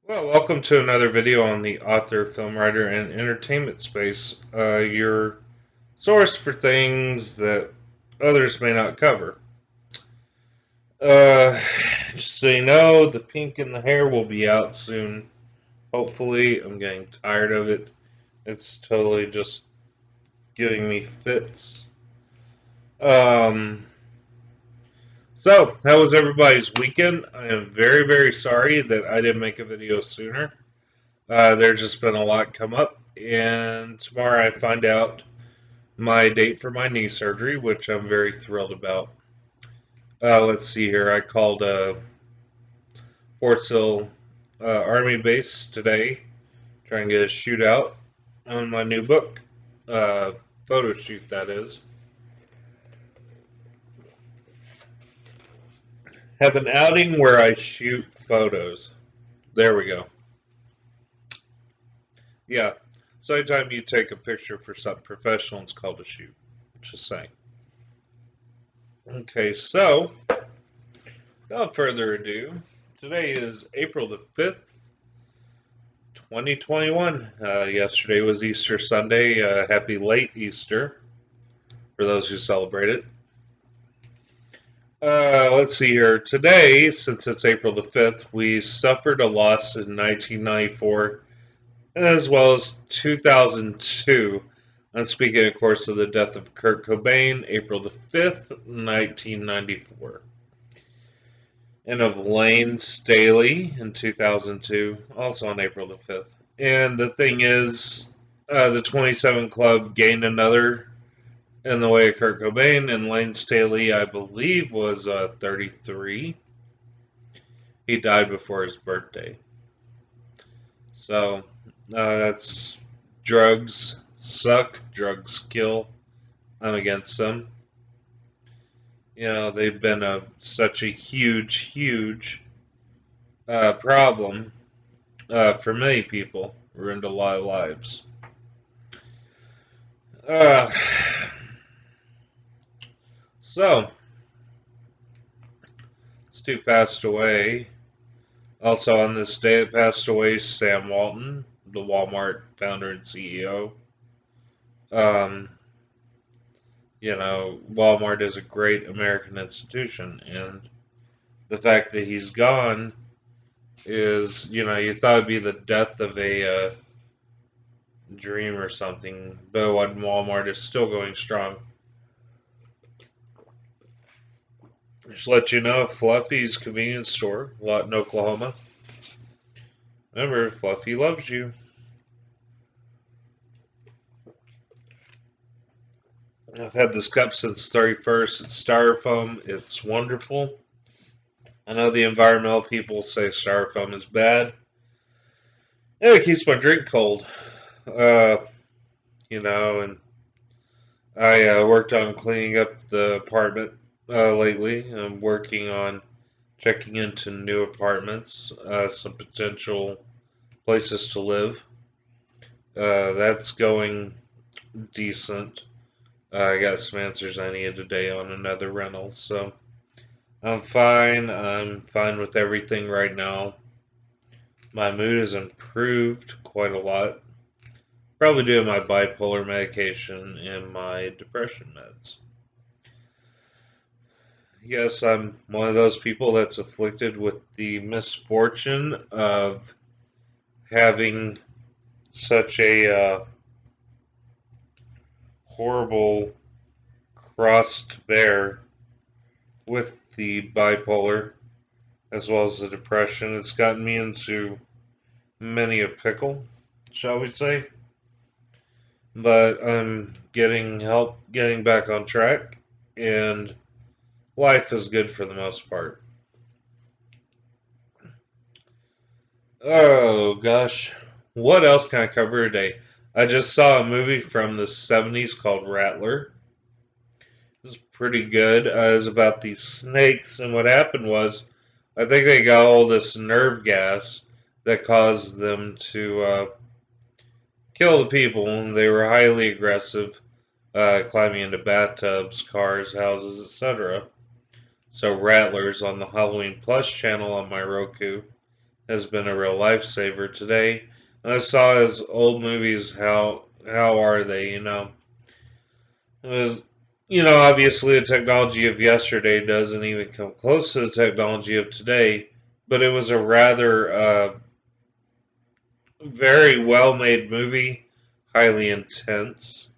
Well, welcome to another video on the author, film writer, and entertainment space. Your source for things that others may not cover. Uh, just so you know, the pink in the hair will be out soon. Hopefully, I'm getting tired of it. It's totally just giving me fits. Um, so, how was everybody's weekend? I am very, very sorry that I didn't make a video sooner. There's just been a lot come up, and tomorrow I find out my date for my knee surgery, which I'm very thrilled about. Let's see here. I called Fort Sill Army Base today, trying to get a shootout on my new book, uh, photo shoot that is. Have an outing where I shoot photos. There we go. Yeah. So anytime you take a picture for something professional, it's called a shoot. Just saying. Okay, so without further ado, today is April the 5th, 2021. Yesterday was Easter Sunday. Happy late Easter for those who celebrate it. Let's see here. Today, since it's April the 5th, we suffered a loss in 1994 as well as 2002. I'm speaking, of course, of the death of Kurt Cobain, April the 5th, 1994. And of Layne Staley in 2002, also on April the 5th. And the thing is, the 27 Club gained another in the way of Kurt Cobain, and Layne Staley, I believe, was 33. He died before his birthday. So that's drugs suck, drugs kill. I'm against them. You know, they've been such a huge problem for many people, ruined a lot of lives. Uh, so, Stu passed away. Also on this day it passed away, Sam Walton, the Walmart founder and CEO. Um, Walmart is a great American institution, and the fact that he's gone is, you thought it'd be the death of a dream or something, but what Walmart is still going strong. Just let you know, Fluffy's convenience store, Lawton, Oklahoma. Remember, Fluffy loves you. I've had this cup since 31st. It's styrofoam. It's wonderful. I know the environmental people say styrofoam is bad. Yeah, it keeps my drink cold. Uh, and I worked on cleaning up the apartment lately. I'm working on checking into new apartments, some potential places to live. That's going decent. I got some answers I needed today on another rental, so I'm fine. I'm fine with everything right now. My mood has improved quite a lot. Probably due to my bipolar medication and my depression meds. Yes, I'm one of those people that's afflicted with the misfortune of having such a horrible cross to bear with the bipolar as well as the depression. It's gotten me into many a pickle, shall we say. But I'm getting help getting back on track, and life is good for the most part. Oh gosh, what else can I cover today? I just saw a movie from the 70s called Rattler. It's pretty good. It's about these snakes, and what happened was, I think they got all this nerve gas that caused them to kill the people, and they were highly aggressive, climbing into bathtubs, cars, houses, etc. So Rattlers on the Halloween Plus channel on my Roku has been a real lifesaver today. And I saw his old movies. How are they? Uh, obviously the technology of yesterday doesn't even come close to the technology of today. But it was a rather very well made movie, highly intense.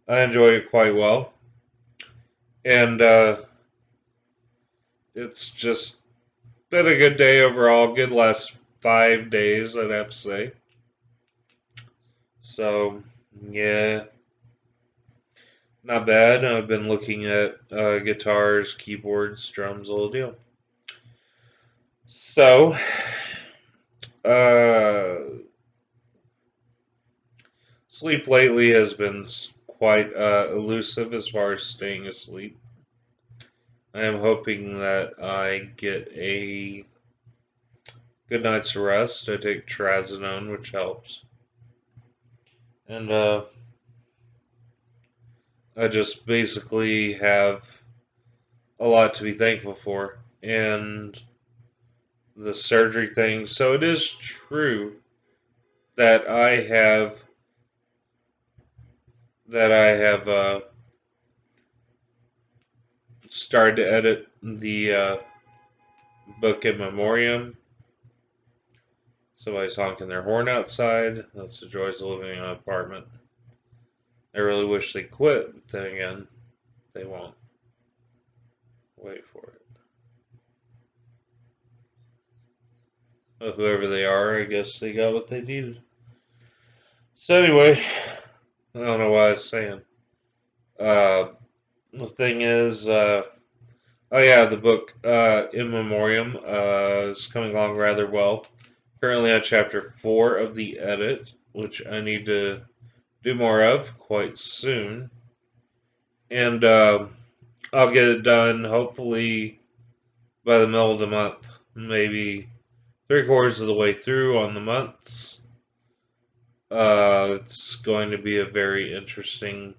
I enjoy it quite well, and it's just been a good day overall. Good last 5 days, I'd have to say. So, yeah, not bad. I've been looking at guitars, keyboards, drums, all the deal. So, uh, sleep lately has been quite elusive as far as staying asleep. I am hoping that I get a good night's rest. I take trazodone, which helps. And I just basically have a lot to be thankful for. And the surgery thing. So it is true that I have started to edit the book in memoriam. Somebody's honking their horn outside. That's the joys of living in an apartment. I really wish they quit, but then again, they won't. Wait for it. Well, whoever they are, I guess they got what they needed. So anyway, I don't know what I was saying. Uh, the thing is, oh yeah, the book In Memoriam is coming along rather well. Currently on chapter 4 of the edit, which I need to do more of quite soon. And I'll get it done hopefully by the middle of the month, maybe 3/4 of the way through on the months. It's going to be a very interesting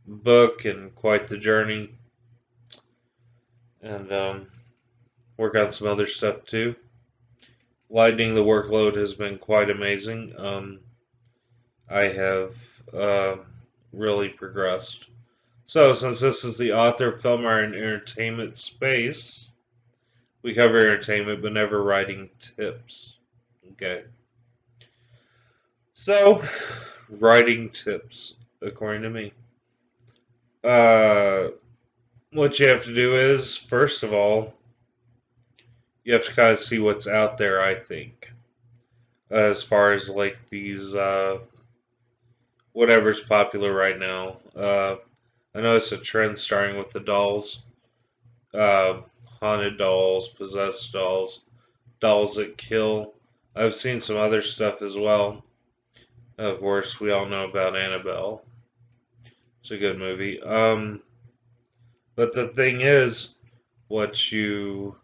book and quite the journey. And work on some other stuff too. Lightening the workload has been quite amazing. I have really progressed. So, since this is the author, film, art, and entertainment space, we cover entertainment but never writing tips. Okay. So, writing tips, according to me. Uh, what you have to do is, first of all, you have to kind of see what's out there, I think, as far as like these, whatever's popular right now. I noticed a trend starting with the dolls, uh, haunted dolls, possessed dolls, dolls that kill. I've seen some other stuff as well. Of course, we all know about Annabelle. It's a good movie. But the thing is, what you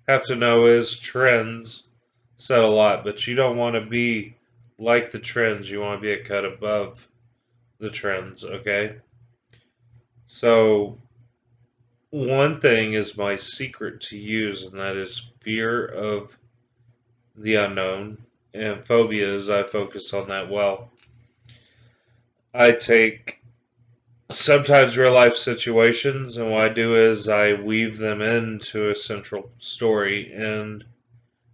have to know is trends set a lot, but you don't want to be like the trends. You want to be a cut above the trends, okay? So, one thing is my secret to use, and that is fear of the unknown and phobias. I focus on that well. I take sometimes real life situations, and what I do is I weave them into a central story, and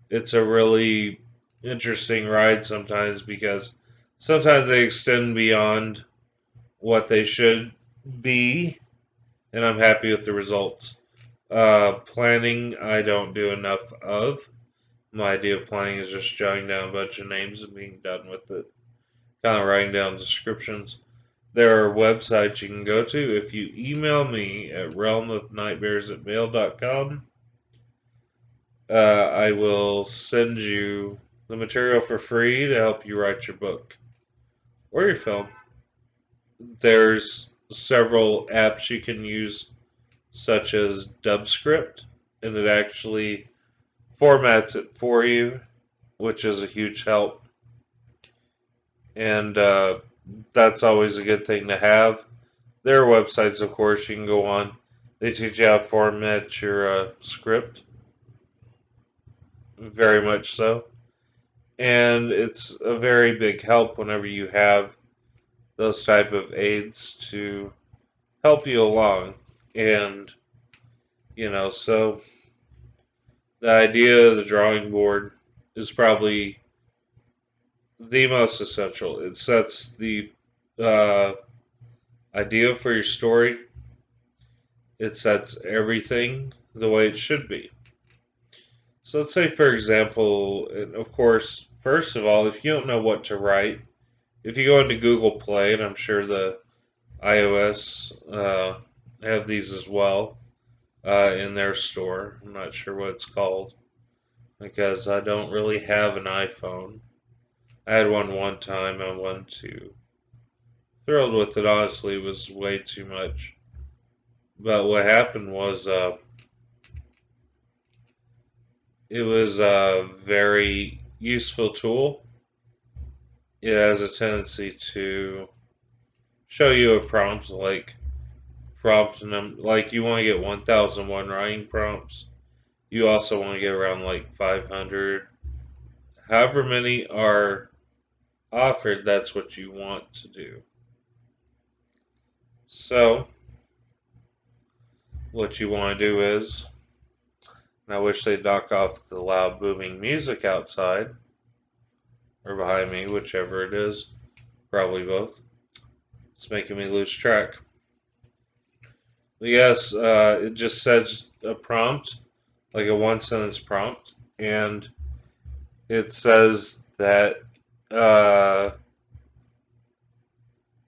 it's a really interesting ride sometimes because sometimes they extend beyond what they should be, and I'm happy with the results. Planning, I don't do enough of. My idea of planning is just jotting down a bunch of names and being done with it. Kind of writing down descriptions. There are websites you can go to. If you email me at realmofnightmares@mail.com, I will send you the material for free to help you write your book or your film. There's several apps you can use, such as Dubscript, and it actually formats it for you, which is a huge help. And that's always a good thing to have. There are websites, of course, you can go on. They teach you how to format your script. very much so. And it's a very big help whenever you have those type of aids to help you along. And, so the idea of the drawing board is probably the most essential. It sets the uh, idea for your story, it sets everything the way it should be. So let's say, for example, and of course, first of all, if you don't know what to write, if you go into Google Play, and I'm sure the iOS have these as well in their store. I'm not sure what it's called because I don't really have an iPhone. I had one time. I wasn't too thrilled with it. Honestly, it was way too much. But what happened was it was a very useful tool. It has a tendency to show you a prompt like you want to get 1001 writing prompts. You also want to get around like 500. However many are offered, that's what you want to do. So, what you want to do is, and I wish they'd knock off the loud booming music outside or behind me, whichever it is. Probably both. It's making me lose track. But yes, it just says a prompt, like a one sentence prompt, and it says that uh,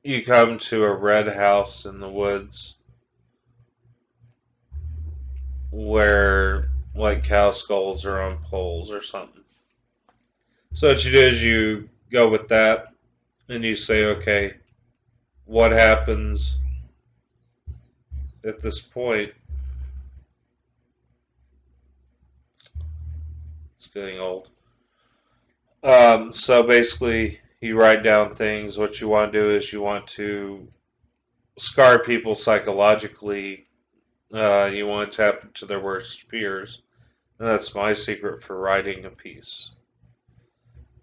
you come to a red house in the woods where like cow skulls are on poles or something. So what you do is you go with that and you say, okay, what happens at this point? It's getting old. So basically, you write down things. What you want to do is you want to scar people psychologically. You want to tap into their worst fears. And that's my secret for writing a piece.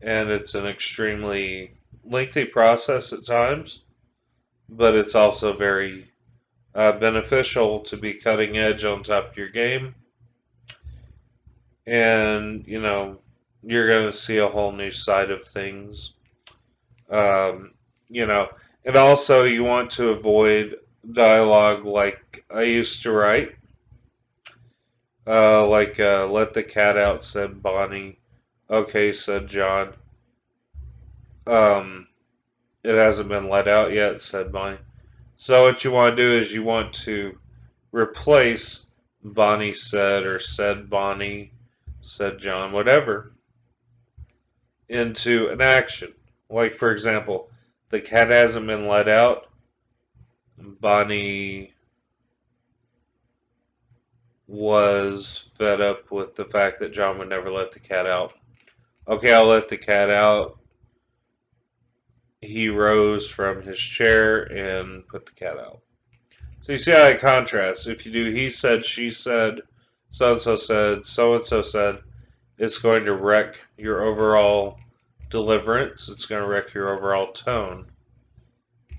And it's an extremely lengthy process at times, but it's also very beneficial to be cutting edge on top of your game. And, you're going to see a whole new side of things. Um, you know, and also you want to avoid dialogue like I used to write. Let the cat out, said Bonnie. Okay, said John. Um, it hasn't been let out yet, said Bonnie. So what you want to do is you want to replace Bonnie said or said Bonnie, said John, whatever, into an action. Like, for example, the cat hasn't been let out. Bonnie was fed up with the fact that John would never let the cat out. Okay, I'll let the cat out. He rose from his chair and put the cat out. So you see how it contrasts. If you do he said, she said, so and so said, it's going to wreck your overall deliverance. It's going to wreck your overall tone.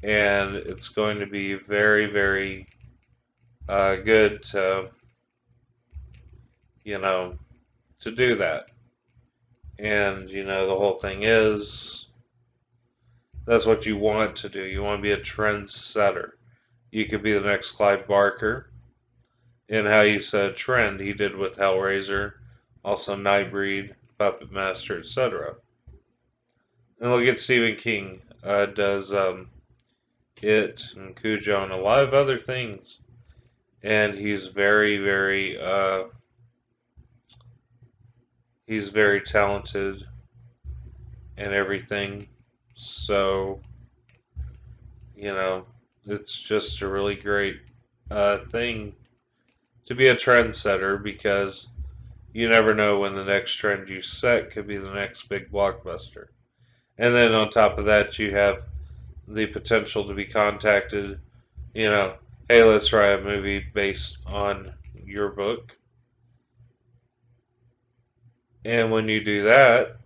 And it's going to be very, very good to, you know, to do that. And, the whole thing is that's what you want to do. You want to be a trendsetter. You could be the next Clive Barker in how you said trend. He did with Hellraiser, also Nightbreed, Puppet Master, etc. And look at Stephen King. Does It and Cujo and a lot of other things. And he's very talented and everything. So, you know, it's just a really great thing to be a trendsetter because you never know when the next trend you set could be the next big blockbuster. And then on top of that, you have the potential to be contacted, hey, let's write a movie based on your book. And when you do that,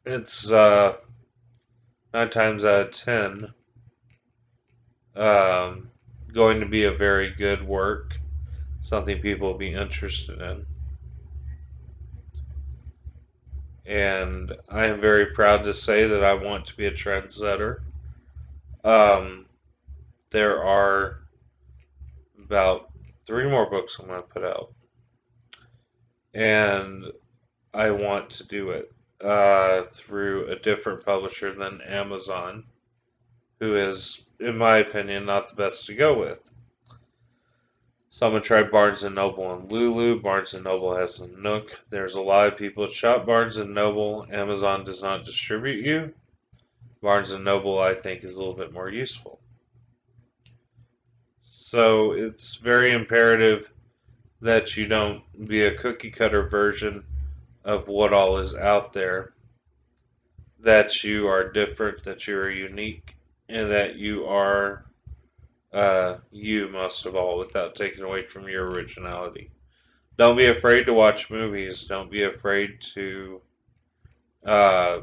it's 9 times out of 10 um, going to be a very good work, something people will be interested in. And I am very proud to say that I want to be a trendsetter. Um, there are about 3 more books I'm going to put out, and I want to do it through a different publisher than Amazon, who is, in my opinion, not the best to go with. So I'm gonna try Barnes and Noble and Lulu. Barnes and Noble has a Nook. There's a lot of people that shop Barnes and Noble. Amazon does not distribute you. Barnes and Noble, I think, is a little bit more useful. So it's very imperative that you don't be a cookie cutter version of what all is out there. That you are different, that you are unique, and that you are you most of all, without taking away from your originality. Don't be afraid to watch movies. Don't be afraid to uh,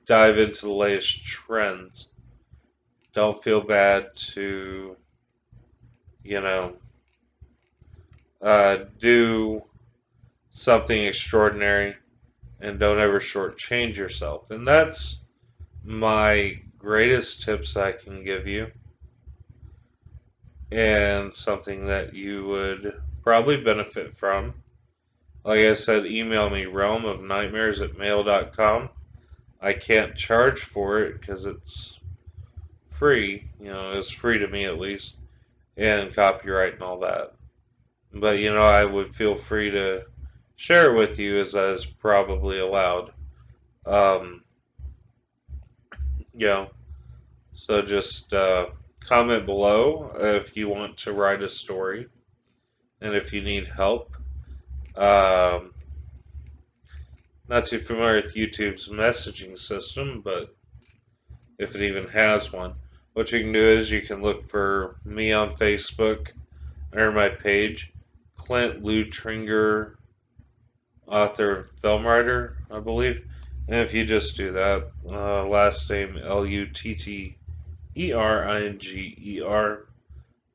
dive into the latest trends. Don't feel bad to, you know, do something extraordinary, and don't ever shortchange yourself. And that's my greatest tips I can give you, and something that you would probably benefit from. Like I said, email me realmofnightmares@mail.com. I can't charge for it because it's free. It's free to me at least, and copyright and all that. But I would feel free to share it with you as that is probably allowed. Um, you know, so just comment below if you want to write a story and if you need help. Um, Not too familiar with YouTube's messaging system, but if it even has one, what you can do is you can look for me on Facebook or my page, Clint Lutringer, author and film writer, I believe. And if you just do that, last name Lutteringerer,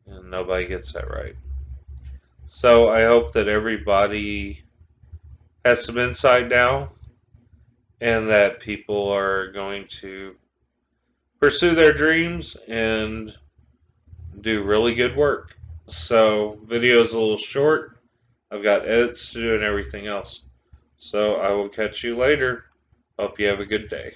and nobody gets that right. So I hope that everybody has some insight now, and that people are going to pursue their dreams and do really good work. So, video is a little short. I've got edits to do and everything else. So, I will catch you later. Hope you have a good day.